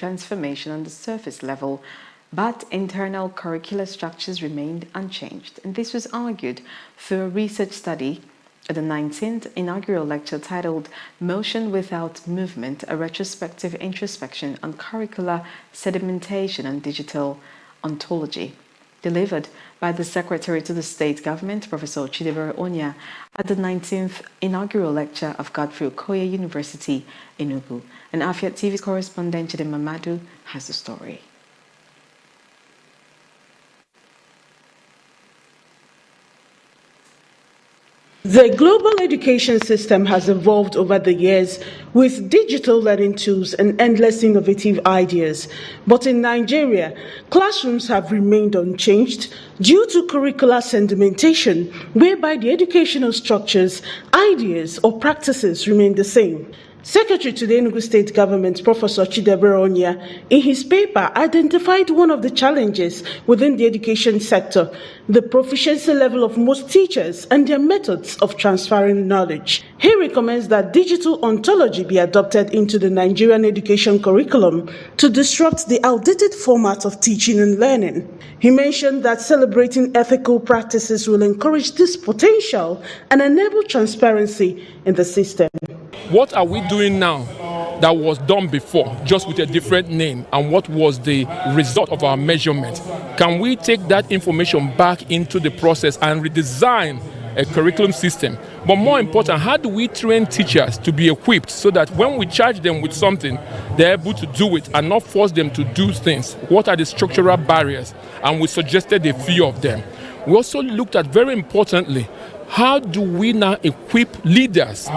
transformation on the surface level, but internal curricular structures remained unchanged. And this was argued through a research study at the 19th inaugural lecture titled Motion Without Movement, a Retrospective Introspection on Curricular, Sedimentation and Digital Ontology, delivered by the Secretary to the State Government, Professor Chidiebere Onyia, at the 19th inaugural lecture of Godfrey Okoye University, Enugu. And Afia TV correspondent Chidiebere has the story. The global education system has evolved over the years with digital learning tools and endless innovative ideas. But in Nigeria, classrooms have remained unchanged due to curricular sedimentation, whereby the educational structures, ideas, or practices remain the same. Secretary to the Enugu State Government, Professor Chidiebere Onyia, in his paper identified one of the challenges within the education sector, the proficiency level of most teachers and their methods of transferring knowledge. He recommends that digital ontology be adopted into the Nigerian education curriculum to disrupt the outdated format of teaching and learning. He mentioned that celebrating ethical practices will encourage this potential and enable transparency in the system. What are we doing now that was done before, just with a different name, and what was the result of our measurement? Can we take that information back into the process and redesign a curriculum system? But more important, how do we train teachers to be equipped so that when we charge them with something, they're able to do it and not force them to do things? What are the structural barriers? And we suggested a few of them. We also looked at, very importantly, how do we now equip leaders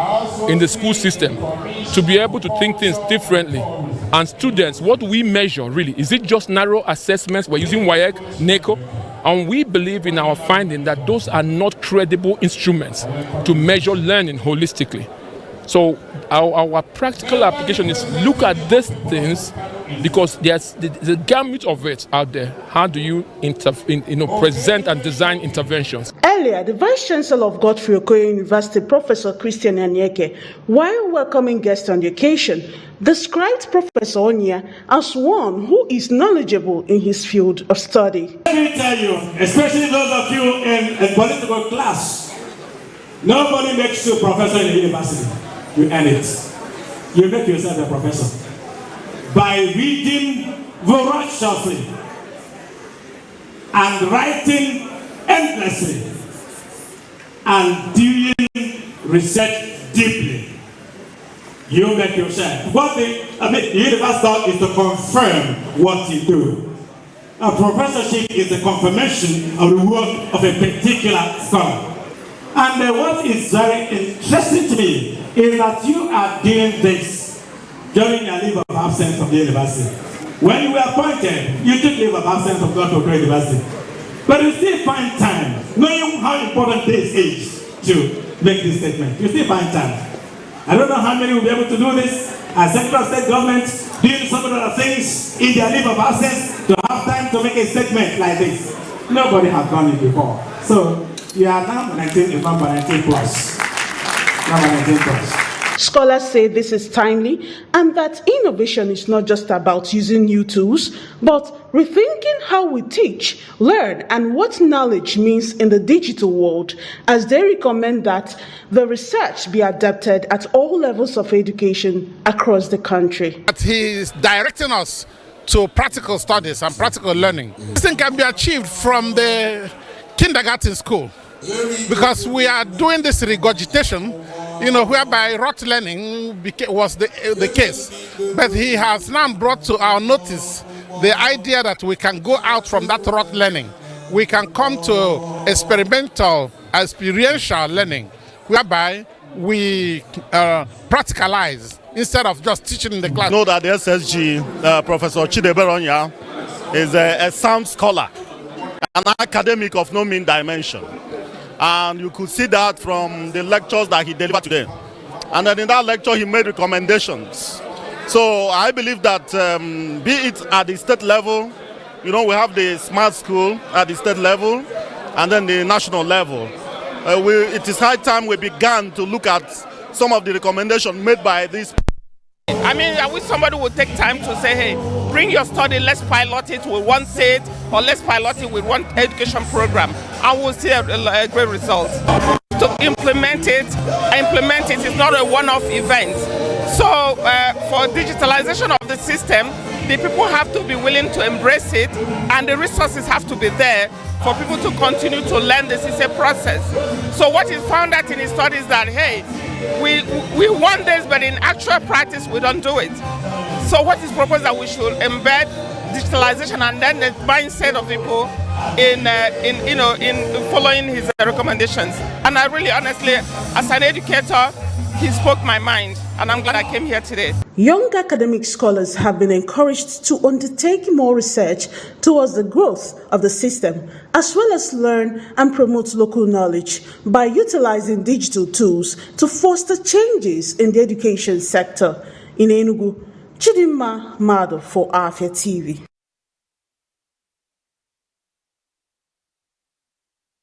in the school system to be able to think things differently? And students, what do we measure really? Is it just narrow assessments? We're using WAEC, NECO, and we believe in our finding that those are not credible instruments to measure learning holistically. So our practical application is look at these things because there's the gamut of it out there. How do you present and design interventions? Earlier, the Vice Chancellor of Godfrey Okoye University, Professor Christian Anyeke, while welcoming guests on the occasion, described Professor Onyia as one who is knowledgeable in his field of study. Let me tell you, especially those of you in a political class, nobody makes you a professor in the university. You earn it. You make yourself a professor by reading voraciously and writing endlessly and doing research deeply. You make yourself. What the university does is to confirm what you do. A professorship is a confirmation of the work of a particular scholar. And what is very interesting to me is that you are doing this during your leave of absence from the university. When you were appointed, you took leave of absence from Godfrey University. But you still find time, knowing how important this is, to make this statement. You still find time. I don't know how many will be able to do this as central state government doing some other things in their leave of absence to have time to make a statement like this. Nobody has done it before. So you are now 19 plus. Number 19 plus. Scholars say this is timely and that innovation is not just about using new tools, but rethinking how we teach, learn, and what knowledge means in the digital world, as they recommend that the research be adapted at all levels of education across the country. But he is directing us to practical studies and practical learning. This thing can be achieved from the kindergarten school, because we are doing this regurgitation, whereby rote learning was the case. But he has now brought to our notice the idea that we can go out from that rote learning. We can come to experiential learning, whereby we practicalize instead of just teaching in the class. Know that the SSG, Professor Chidiebere Onyia, is a sound scholar, an academic of no mean dimension. And you could see that from the lectures that he delivered today. And then in that lecture, he made recommendations. So I believe that be it at the state level, we have the smart school at the state level, and then the national level. It is high time we began to look at some of the recommendations made by these I mean, I wish somebody would take time to say, hey, bring your study, let's pilot it with one state, or let's pilot it with one education program, and we'll see a great result. To implement it is not a one-off event. So for digitalization of the system, the people have to be willing to embrace it, and the resources have to be there for people to continue to learn. This is a process. So what he found out in his studies that, hey, we want this, but in actual practice, we don't do it. So what is proposed that we should embed digitalization and then the mindset of people in following his recommendations. And I really, honestly, as an educator, he spoke my mind, and I'm glad I came here today. Young academic scholars have been encouraged to undertake more research towards the growth of the system, as well as learn and promote local knowledge by utilizing digital tools to foster changes in the education sector. In Enugu, Chidiebere R for Afia TV.